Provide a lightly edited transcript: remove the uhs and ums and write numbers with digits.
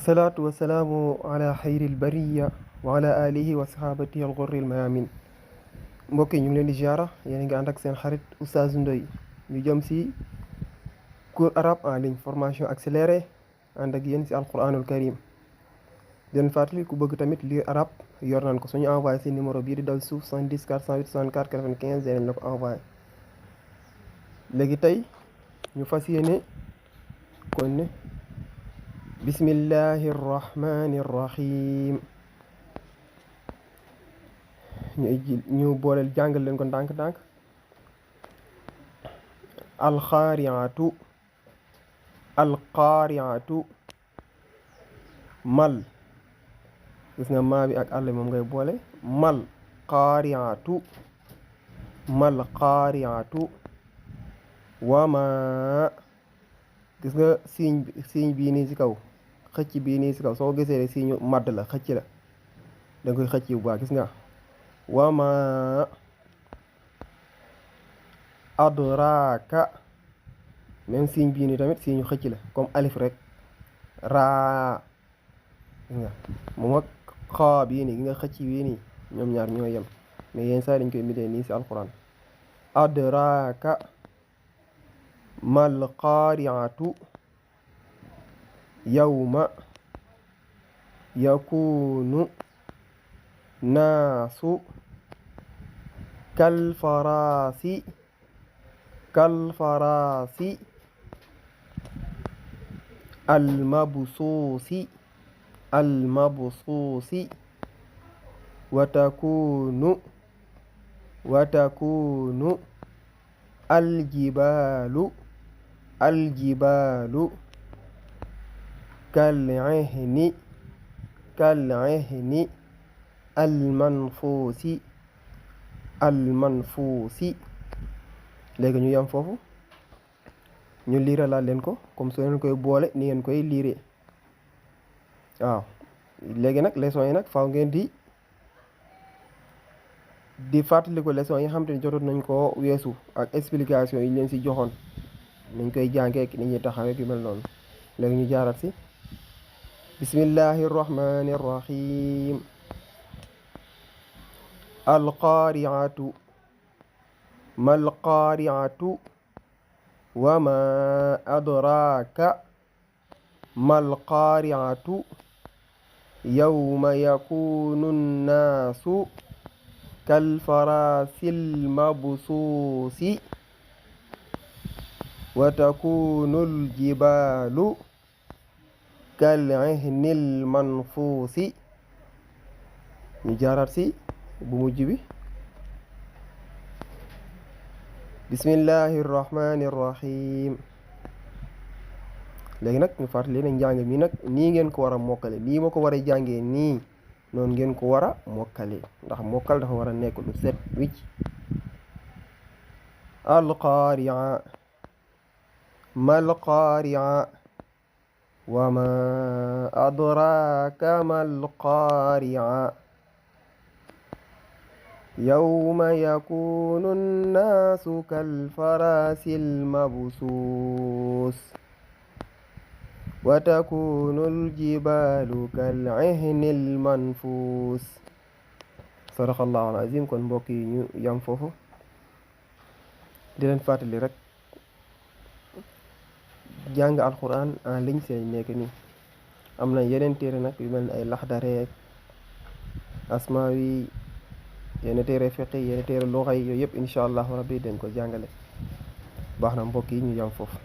wasalaatu wasalaamu ala xayril bariya wa ala alihi wa sahabatihi al ghurril mayamin. mbokk yi ñu ngi leen di ziara yéen ngi ànd ak seen xarit Oustaz Ndoye ñu jëm si cours arabe en ligne formation accélérée ànd ak yéen si alquranul karim. den fàttali ku bëgg tamit lire arabe yor nañ ko suñu envoyé si numéro bii di dal suuf 70 408 64 95 dinañ la ko envoyé. léegi tey ñu fas yéene kon ne bismillahi rrahmani rrahim ñu booleel jàngal leen ko ndànk-ndànk. alxaariatu alqaariatu mal gis nga maa bi ak àll moom ngay boole mal qaariatu mal qaariatu wama gis nga siiñ bii nii si kaw xëcc bii nii si kaw soo gisee rek siiñu madd la xëcc la danga koy xëcc bu baax gis nga wama adraka même siiñ bii nii tamit siiñu xëcc la comme alif rek raa gis nga moom ak xaa bii nii gi nga xëcc bii nii ñoom ñaar ñoo yem mais yenn saa dañ koy bindee nii si alquran adraka mal qaariatu yawma yakunu naasu kalfaraasi almabsuusi wa takunu aljibaalu kal'ihni almanfuusi léegi ñu yam foofu ñu liira laa leen ko comme soo leen koy boole ni ngeen koy liire waaw. léegi nag leçon yi nag faaw ngeen di fàttali ko leçon yi nga xam te ne jotoon nañ ko weesu ak explication yi ñu leen si joxoon nañ koy jàngee ni ñuy taxawee yu mel noonu. léegi ñu jaarat si bismillahi rrahmani rrahim alqaariatu mal qaariatu wama adraka mal qaariatu yawma yakunu nnaasu kalfaraasil mabsuusi wa takunul jibaalu kal'ihnil manfuusi. ñu jaaraat si bu mujj bi bismillahi rrahmani rrahim. léegi nag ñu fàttali leen njàng mi nag nii ngeen ko war a mokkale nii ma ko war a jàngee nii noonu ngeen ko war a mokkale ndax mokkal dafa war a nekk lu set wicc. alqaaria mal qaari'a wama adraka mal qaari'a yawma yakunu nnaasu kalfaraasil mabsuus wa takunul jibaalu kal'ihnil manfuus. sadaqallahu al-aziim. kon mbokk yi ñu yam foofu di leen fàttali rek jàng alquran en ligne seen nekk nii am na yeneen téere nag yu mel ni ay laxdareek asmaawi yenn téere fiqi yenn téere luxa yi yooyu yëpp incha allahu rabbi dañ ko jàngale baax na mbokk yi ñu yam foofu.